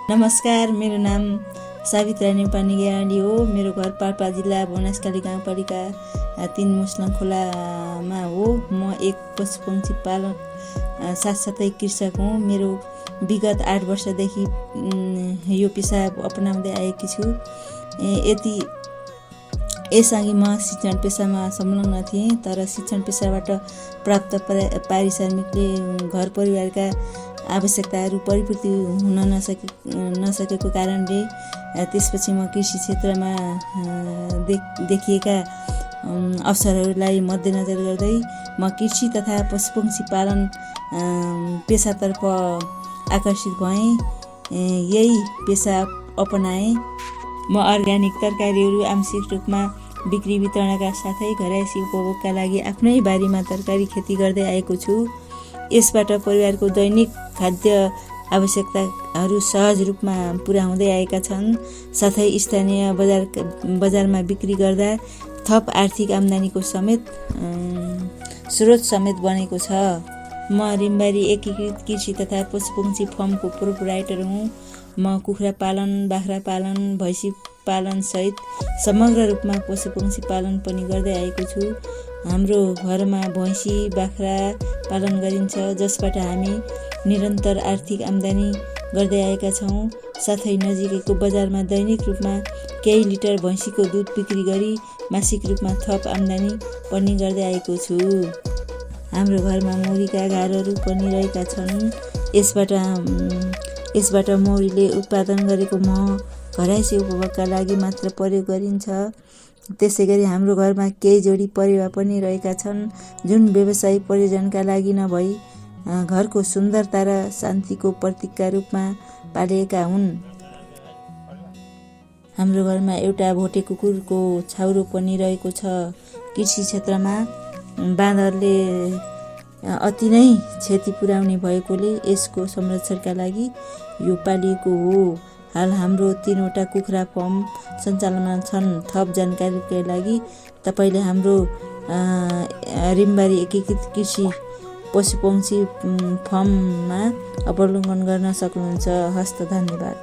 नमस्कार, मेरो नाम सावित्रा नेपानी गेवाली हो। मेरो घर पाल्पा जिल्ला बनासकाली गाउँपालिका 3 मुस्लङ खोलामा हो। म एक पशुपक्षी पालक साथसाथै कृषक हुँ। मेरो विगत 8 वर्षदेखि यो पेसा अपनाउँदै आएकी छु। यसअघि म शिक्षण पेसामा संलग्न थिएँ, तर शिक्षण पेसाबाट प्राप्त पारिश्रमिकले घर परिवारका आवश्यकताहरू परिपूर्ति हुन नसकेको कारणले त्यसपछि म कृषि क्षेत्रमा देखिएका अवसरहरूलाई मध्यनजर गर्दै म कृषि तथा पशुपक्षी पालन पेसातर्फ आकर्षित भएँ। यही पेसा अपनाएँ। म अर्ग्यानिक तरकारीहरू आंशिक रूपमा बिक्री वितरणका साथै घरैसी उपभोगका लागि आफ्नै बारीमा तरकारी खेती गर्दै आएको छु। यसबाट परिवारको दैनिक खाद्य आवश्यकताहरू सहज रूपमा पुरा हुँदै आएका छन्। साथै स्थानीय बजारमा बिक्री गर्दा थप आर्थिक आम्दानीको स्रोत समेत बनेको छ। म रिम्बारी एकीकृत कृषि तथा पशुपक्षी फर्मको प्रोप्राइटर हुँ। म कुखुरा पालन, बाख्रा पालन, भैँसी पालन सहित समग्र रूपमा पशुपक्षी पालन पनि गर्दै आएको छु। हाम्रो घरमा भैँसी, बाख्रा पालन गरिन्छ, जसबाट हामी निरन्तर आर्थिक आम्दानी गर्दै आएका छौँ। साथै नजिकैको बजारमा दैनिक रूपमा केही लिटर भैँसीको दुध बिक्री गरी मासिक रूपमा थप आम्दानी पनि गर्दै आएको छु। हाम्रो घरमा मौरीका घरहरू पनि रहेका छन्। यसबाट मौरीले उत्पादन गरेको मह घरैसी उपभोगका लागि मात्र प्रयोग गरिन्छ। त्यसैगरी हाम्रो घरमा केही जोडी परेवा पनि रहेका छन्, जुन व्यवसायिक प्रयोजनका लागि नभई घरको सुन्दरता र शान्तिको प्रतीकका रूपमा पालिएका हुन्। हाम्रो घरमा एउटा भोटे कुकुरको छाउरो पनि रहेको छ। कृषि क्षेत्रमा बाँदरले अति नै क्षति पुर्याउने भएकोले यसको संरक्षणका लागि यो पालिएको हो। हाल हाम्रो 3वटा कुखुरा फर्म सञ्चालनमा छन्। थप जानकारीका लागि तपाईँले हाम्रो रिम्बारी एकीकृत कृषि पशुपक्षी फर्ममा अवलोकन गर्न सक्नुहुन्छ। हस्त, धन्यवाद।